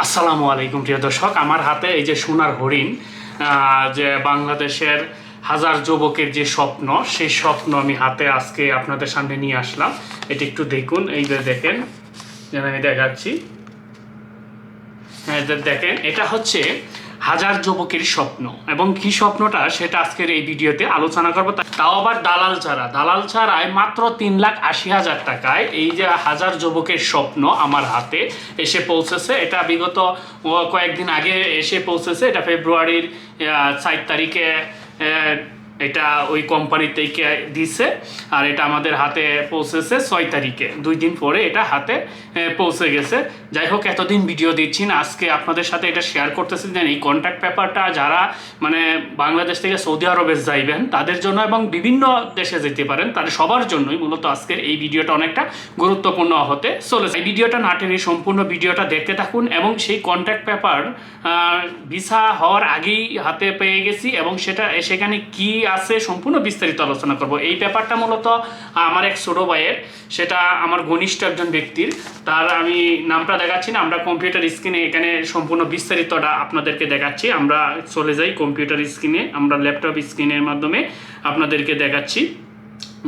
আসসালামু আলাইকুম প্রিয় দর্শক, আমার হাতে এই যে সোনার হরিণ, যে বাংলাদেশের হাজার যুবকের যে স্বপ্ন, সেই স্বপ্ন আমি হাতে আজকে আপনাদের সামনে নিয়ে আসলাম। এটি একটু দেখুন, এই যে দেখেন, যেন আমি দেখাচ্ছি। হ্যাঁ, দেখেন, এটা হচ্ছে হাজার যুবকের স্বপ্ন। এবং কি স্বপ্নটা সেটা আজকের এই ভিডিওতে আলোচনা করবো। তাও আবার দালাল ছাড়াই মাত্র 3,80,000 টাকায় এই যে হাজার যুবকের স্বপ্ন আমার হাতে এসে পৌঁছেছে। এটা বিগত কয়েকদিন আগে এসে পৌঁছেছে। এটা ফেব্রুয়ারির 4 তারিখে এটা ওই কোম্পানি থেকে দিছে, আর এটা আমাদের হাতে পৌঁছেছে 6 তারিখে, 2 দিন পরে এটা হাতে পৌঁছে গেছে। যাই হোক, এতদিন ভিডিও দিচ্ছি না, আজকে আপনাদের সাথে এটা শেয়ার করতেছি যে এই কন্ট্যাক্ট পেপারটা যারা মানে বাংলাদেশ থেকে সৌদি আরবে যাইবেন তাদের জন্য এবং বিভিন্ন দেশে যেতে পারেন তাদের সবার জন্যই মূলত আজকের এই ভিডিওটা অনেকটা গুরুত্বপূর্ণ হতে চলেছে। এই ভিডিওটা না টেনে সম্পূর্ণ ভিডিওটা দেখতে থাকুন। এবং সেই কন্ট্যাক্ট পেপার ভিসা হওয়ার আগেই হাতে পেয়ে গেছি, এবং সেখানে কি আছে সম্পূর্ণ বিস্তারিত আলোচনা করব। এই পেপারটা মূলত আমার এক ছোট ভাইয়ের, সেটা আমার ঘনিষ্ঠ একজন ব্যক্তির, তার আমি নামটা দেখাচ্ছি না, আমরা কম্পিউটার স্ক্রিনে এখানে সম্পূর্ণ বিস্তারিতটা আপনাদেরকে দেখাচ্ছি। আমরা চলে যাই কম্পিউটার স্ক্রিনে, আমরা ল্যাপটপ স্ক্রিনের মাধ্যমে আপনাদেরকে দেখাচ্ছি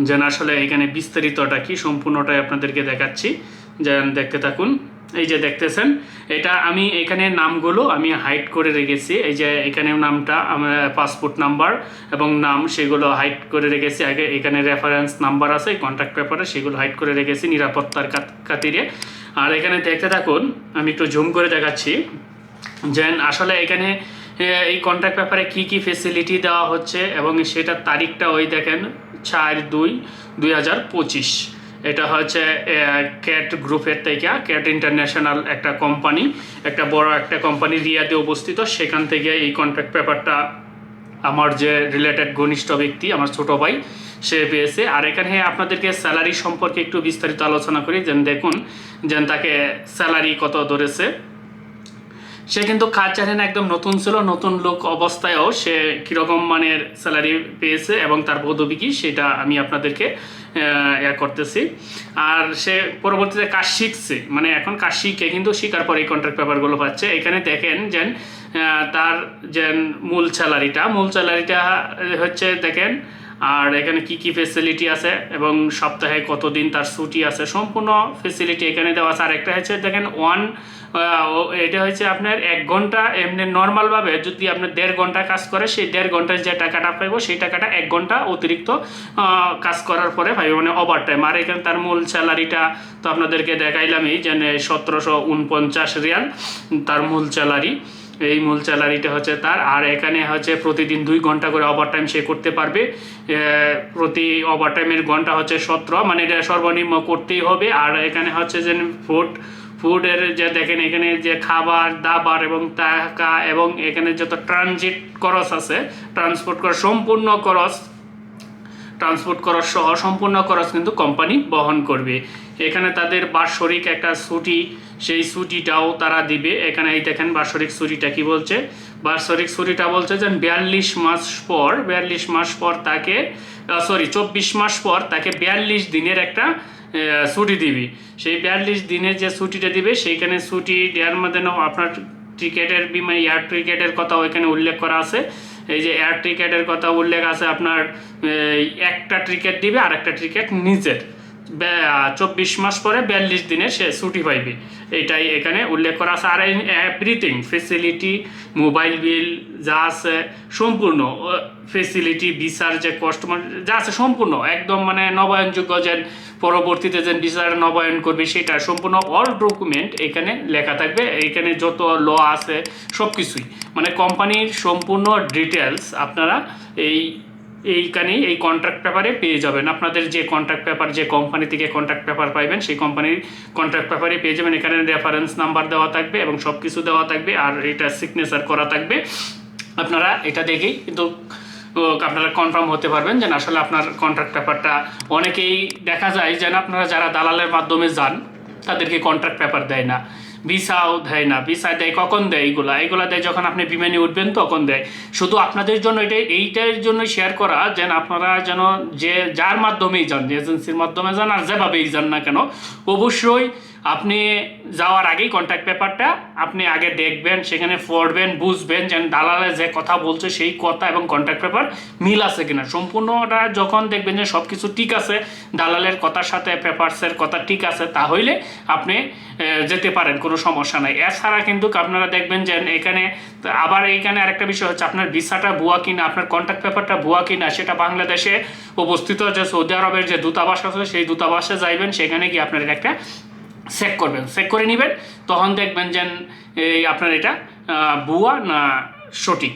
যেন আসলে এখানে বিস্তারিতটা কি সম্পূর্ণটাই আপনাদেরকে দেখাচ্ছি, যেন দেখতে থাকুন। এই যে দেখতেছেন, এটা আমি এখানে নামগুলো আমি হাইড করে রেখেছি। এই যে এখানে নামটা আমার পাসপোর্ট নাম্বার এবং নাম, সেগুলো হাইড করে রেখেছি। আগে এখানে রেফারেন্স নাম্বার আছে কন্ট্যাক্ট পেপারে, সেগুলো হাইড করে রেখেছি নিরাপত্তার খাতিরে। আর এখানে দেখতে থাকুন, আমি একটু জুম করে দেখাচ্ছি যেন আসলে এখানে এই কন্ট্যাক্ট পেপারে কি কি ফেসিলিটি দেওয়া হচ্ছে, এবং সেটার তারিখটা ওই দেখেন 4/2/2025। এটা হচ্ছে ক্যাট গ্রুপের থেকে, ক্যাট ইন্টারন্যাশনাল একটা কোম্পানি, একটা বড় একটা কোম্পানি রিয়াদে অবস্থিত। সেখান থেকে এই কন্ট্রাক্ট পেপারটা আমার যে রিলেটেড ঘনিষ্ঠ ব্যক্তি, আমার ছোট ভাই, সে পেয়েছে। আর এখানে আপনাদেরকে স্যালারি সম্পর্কে একটু বিস্তারিত আলোচনা করি, যেন দেখুন যেন তাকে স্যালারি কত ধরেছে। সে কিন্তু কাজ জানে না, একদম নতুন ছিল, নতুন লোক অবস্থায়ও সে কীরকম মানের স্যালারি পেয়েছে এবং তার পদবি কী সেটা আমি আপনাদেরকে করতেছি। আর সে পরবর্তীতে কাজ শিখছে, মানে এখন কাজ শিখে কিন্তু শিখার পরে এই কন্ট্রাক্ট পেপারগুলো পাচ্ছে। এখানে দেখেন যেন তার যে মূল স্যালারিটা হচ্ছে দেখেন। আর এখানে কি কি ফেসিলিটি আছে এবং সপ্তাহে কতদিন তার ছুটি আছে, সম্পূর্ণ ফেসিলিটি এখানে দেওয়া আছে। আর একটা হচ্ছে দেখেন এটা হচ্ছে আপনার 1 ঘন্টা, এমনি নর্মালভাবে যদি আপনার 1.5 ঘন্টা কাজ করে, সেই 1.5 ঘন্টায় যে টাকাটা পাইব সেই টাকাটা 1 ঘন্টা অতিরিক্ত কাজ করার পরে পাইব, মানে ওভার টাইম। আর এখানে তার মূল স্যালারিটা তো আপনাদেরকে দেখাইলামই, যে 1749 রিয়াল তার মূল স্যালারি। এই মূল স্যালারিটা হচ্ছে তার। আর এখানে হচ্ছে প্রতিদিন 2 ঘন্টা করে ওভারটাইম সে করতে পারবে। প্রতি ওভারটাইমের ঘন্টা হচ্ছে 17, মানে এটা সর্বনিম্ন করতেই হবে। আর এখানে হচ্ছে যে ফুডের যে দেখেন, এখানে যে খাবার দাবার এবং টাকা এবং এখানে যত ট্রানজিট খরচ আছে, ট্রান্সপোর্ট খরচ সহ সম্পূর্ণ খরচ কিন্তু কোম্পানি বহন করবে। এখানে তাদের বাৎসরিক একটা ছুটি, সেই ছুটিটাও তারা দিবে। এখানে এই দেখেন বাৎসরিক ছুটিটা কি বলছে। বাৎসরিক ছুটিটা বলছে যে 42 মাস পর তাকে 24 মাস পর তাকে 42 দিনের একটা ছুটি দিবি। সেই 42 দিনের যে ছুটিটা দিবে, সেইখানে ছুটি দেওয়ার মধ্যে আপনার টিকেটের বিমা, এয়ার টিকেটের কথা ওইখানে উল্লেখ করা আছে। এই যে এয়ার টিকেটের কথা উল্লেখ আছে, আপনার একটা টিকেট দিবে আর একটা টিকেট নিজের। 24 মাস পরে 42 দিনে সে ছুটি পাইবে, এইটাই এখানে উল্লেখ করা আছে। আর এভরিথিং ফেসিলিটি, মোবাইল বিল যা আছে সম্পূর্ণ ফেসিলিটি, ভিসার যে কাস্টমার যা আছে সম্পূর্ণ একদম, মানে নবায়নযোগ্য, যে পরবর্তীতে যে ভিসার নবায়ন করবে সেটা সম্পূর্ণ অল ডকুমেন্ট এখানে লেখা থাকবে। এইখানে যত ল আছে সব কিছুই, মানে কোম্পানির সম্পূর্ণ ডিটেলস আপনারা এইখানেই এই কন্ট্রাক্ট পেপারে পেয়ে যাবেন। আপনাদের যে কন্ট্রাক্ট পেপার, যে কোম্পানি থেকে কন্ট্রাক্ট পেপার পাইবেন সেই কোম্পানির কন্ট্রাক্ট পেপারে পেয়ে যাবেন। এখানে রেফারেন্স নাম্বার দেওয়া থাকবে এবং সব কিছু দেওয়া থাকবে, আর এটা সিগনেচার করা থাকবে। আপনারা এটা দেখেই কিন্তু আপনারা কনফার্ম হতে পারবেন যে আসলে আপনার কন্ট্রাক্ট পেপারটা। অনেকেই দেখা যায় যেন আপনারা যারা দালালের মাধ্যমে যান তাদেরকে কন্ট্রাক্ট পেপার দেয় না, ভিসাও দেয় না। ভিসা দেয় কখন দেয়? এইগুলা দেয় যখন আপনি বিমানে উঠবেন তখন দেয়। শুধু আপনাদের জন্য এইটার জন্য শেয়ার করা যেন আপনারা যেন যার মাধ্যমেই যান, এজেন্সির মাধ্যমে যান আর যেভাবেই যান না কেন, অবশ্যই আপনি যাওয়ার আগেই কন্ট্যাক্ট পেপারটা আপনি আগে দেখবেন, সেখানে পড়বেন, বুঝবেন যে দালালে যে কথা বলছে সেই কথা এবং কন্ট্যাক্ট পেপার মিল আছে কিনা। সম্পূর্ণটা যখন দেখবেন যে সব কিছু ঠিক আছে, দালালের কথার সাথে পেপারসের কথা ঠিক আছে, তাহলে আপনি যেতে পারেন, কোনো সমস্যা নাই। এছাড়া কিন্তু আপনারা দেখবেন যে এখানে আবার এইখানে আরেকটা বিষয় হচ্ছে আপনার ভিসাটা ভুয়া কিনা, আপনার কন্ট্যাক্ট পেপারটা ভুয়া কিনা, সেটা বাংলাদেশে অবস্থিত যে সৌদি আরবের যে দূতাবাস আছে সেই দূতাবাসে যাইবেন, সেখানে গিয়ে আপনার একটা চেক করবেন, চেক করে নেবেন, তখন দেখবেন যে এই আপনার এটা ভুয়া না সঠিক।